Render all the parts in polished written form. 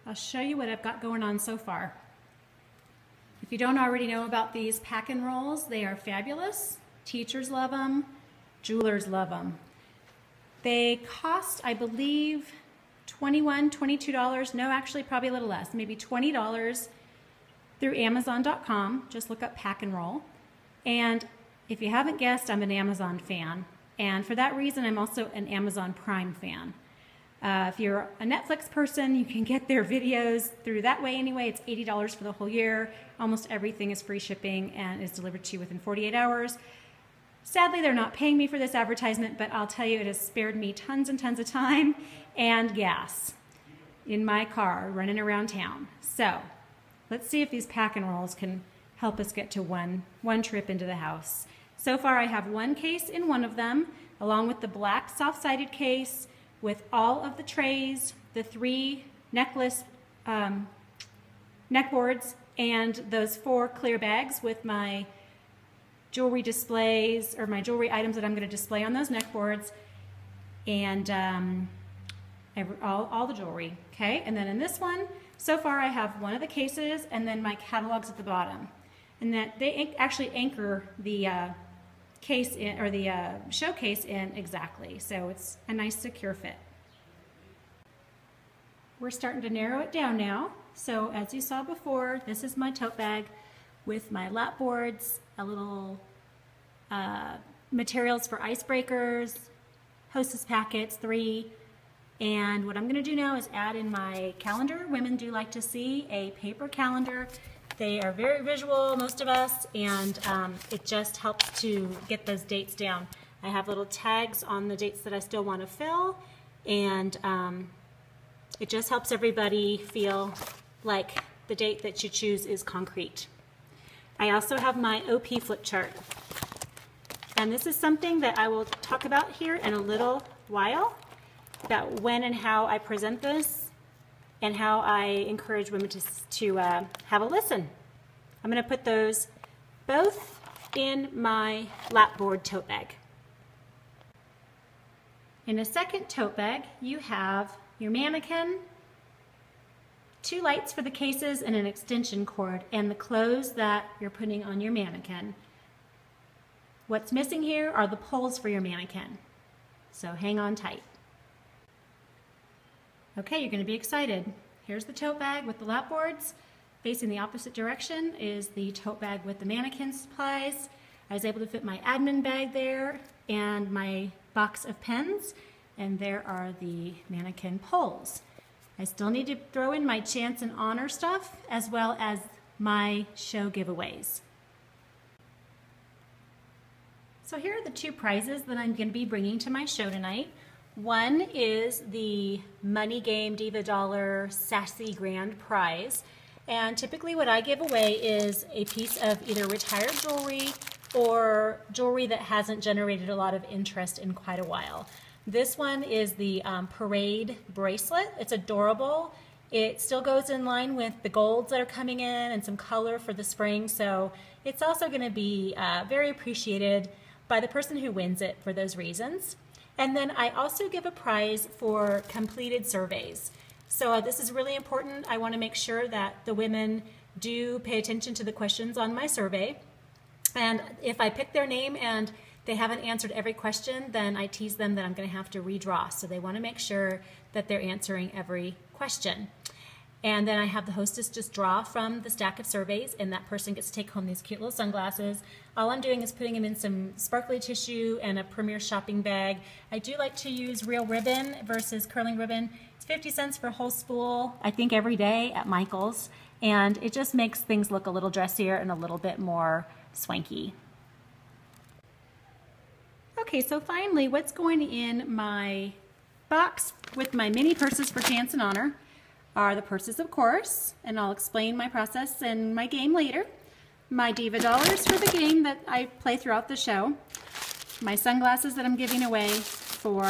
I'll show you what I've got going on so far. If you don't already know about these pack and rolls, they are fabulous. Teachers love them, jewelers love them. They cost, I believe, $21, $22. No, actually probably a little less, maybe $20 through Amazon.com. Just look up pack and roll. And if you haven't guessed, I'm an Amazon fan. And for that reason, I'm also an Amazon Prime fan. If you're a Netflix person, you can get their videos through that way anyway. It's $80 for the whole year. Almost everything is free shipping and is delivered to you within 48 hours. Sadly, they're not paying me for this advertisement, but I'll tell you, it has spared me tons and tons of time and gas in my car running around town. So let's see if these pack and rolls can help us get to one trip into the house. So far, I have one case in one of them, along with the black soft-sided case with all of the trays, the 3 necklace neck boards, and those 4 clear bags with my jewelry displays, or my jewelry items that I'm going to display on those neck boards, and all the jewelry, okay? And then in this one, so far I have one of the cases and then my catalogs at the bottom. And that they actually anchor the case in, or the showcase in exactly, so it's a nice secure fit. We're starting to narrow it down now. So as you saw before, this is my tote bag with my lap boards, a little materials for icebreakers, Hostess packets, 3, and what I'm going to do now is add in my calendar. Women do like to see a paper calendar. They are very visual, most of us, and it just helps to get those dates down. I have little tags on the dates that I still want to fill, and it just helps everybody feel like the date that you choose is concrete. I also have my OP flip chart, and this is something that I will talk about here in a little while, about when and how I present this and how I encourage women to have a listen. I'm going to put those both in my lapboard tote bag. In a second tote bag, you have your mannequin, 2 lights for the cases, and an extension cord, and the clothes that you're putting on your mannequin. What's missing here are the poles for your mannequin, so hang on tight. Okay, you're going to be excited. Here's the tote bag with the lap boards. Facing the opposite direction is the tote bag with the mannequin supplies. I was able to fit my admin bag there and my box of pens, and there are the mannequin poles. I still need to throw in my chance and honor stuff as well as my show giveaways. So here are the 2 prizes that I'm going to be bringing to my show tonight. One is the Money Game Diva Dollar Sassy Grand Prize, and typically what I give away is a piece of either retired jewelry or jewelry that hasn't generated a lot of interest in quite a while. This one is the Parade bracelet. It's adorable. It still goes in line with the golds that are coming in and some color for the spring, so it's also going to be very appreciated by the person who wins it for those reasons. And then I also give a prize for completed surveys. So this is really important. I want to make sure that the women do pay attention to the questions on my survey. And if I pick their name and they haven't answered every question, then I tease them that I'm going to have to redraw. So they want to make sure that they're answering every question. And then I have the hostess just draw from the stack of surveys, and that person gets to take home these cute little sunglasses. All I'm doing is putting them in some sparkly tissue and a Premier shopping bag. I do like to use real ribbon versus curling ribbon. It's 50 cents for a whole spool, I think every day at Michael's, and it just makes things look a little dressier and a little bit more swanky. Okay, so finally, what's going in my box with my mini purses for chance and honor are the purses, of course, and I'll explain my process and my game later. My Diva Dollars for the game that I play throughout the show. My sunglasses that I'm giving away for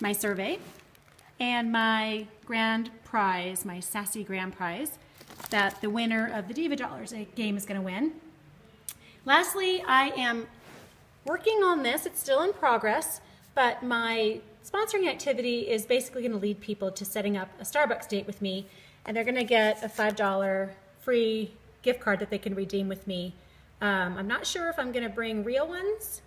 my survey. And my grand prize, my Sassy Grand Prize, that the winner of the Diva Dollars game is going to win. Lastly, I am working on this. It's still in progress, but my sponsoring activity is basically going to lead people to setting up a Starbucks date with me, and they're going to get a $5 free gift card that they can redeem with me. I'm not sure if I'm going to bring real ones,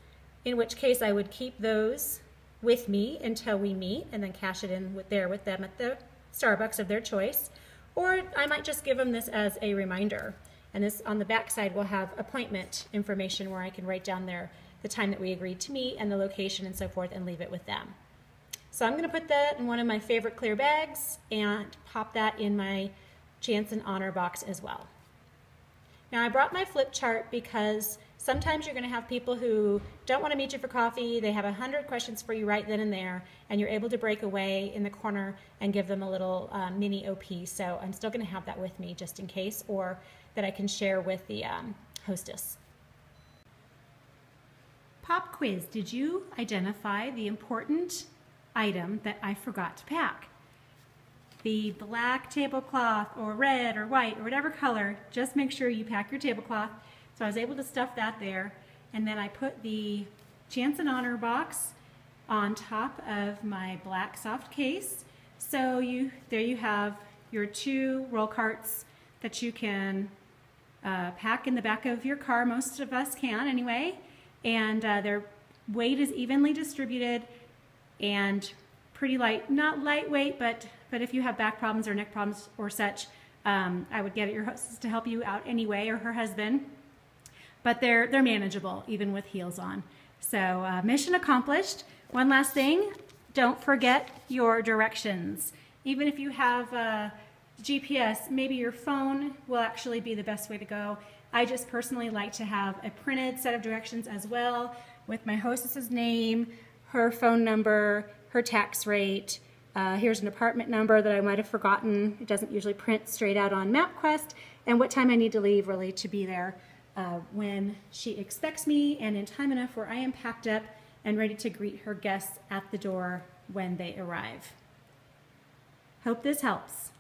in which case I would keep those with me until we meet and then cash it in with them at the Starbucks of their choice. Or I might just give them this as a reminder. And this on the back side will have appointment information where I can write down the time that we agreed to meet and the location and so forth and leave it with them. So I'm going to put that in one of my favorite clear bags and pop that in my Chance and Honor box as well. Now I brought my flip chart because sometimes you're going to have people who don't want to meet you for coffee. They have 100 questions for you right then and there, and you're able to break away in the corner and give them a little mini OP. So I'm still going to have that with me just in case, or that I can share with the hostess. Pop quiz. Did you identify the important item that I forgot to pack? The black tablecloth or red or white or whatever color, just make sure you pack your tablecloth. So I was able to stuff that there, and then I put the Chance and Honor box on top of my black soft case. So there you have your 2 roll carts that you can pack in the back of your car. Most of us can anyway, and their weight is evenly distributed and pretty light, not lightweight, but if you have back problems or neck problems or such, I would get your hostess to help you out anyway, or her husband. But they're manageable even with heels on. So mission accomplished. One last thing, don't forget your directions. Even if you have GPS, maybe your phone will actually be the best way to go. I just personally like to have a printed set of directions as well, with my hostess's name, her phone number, her tax rate. Here's an apartment number that I might have forgotten. It doesn't usually print straight out on MapQuest, and what time I need to leave really to be there when she expects me, and in time enough where I am packed up and ready to greet her guests at the door when they arrive. Hope this helps.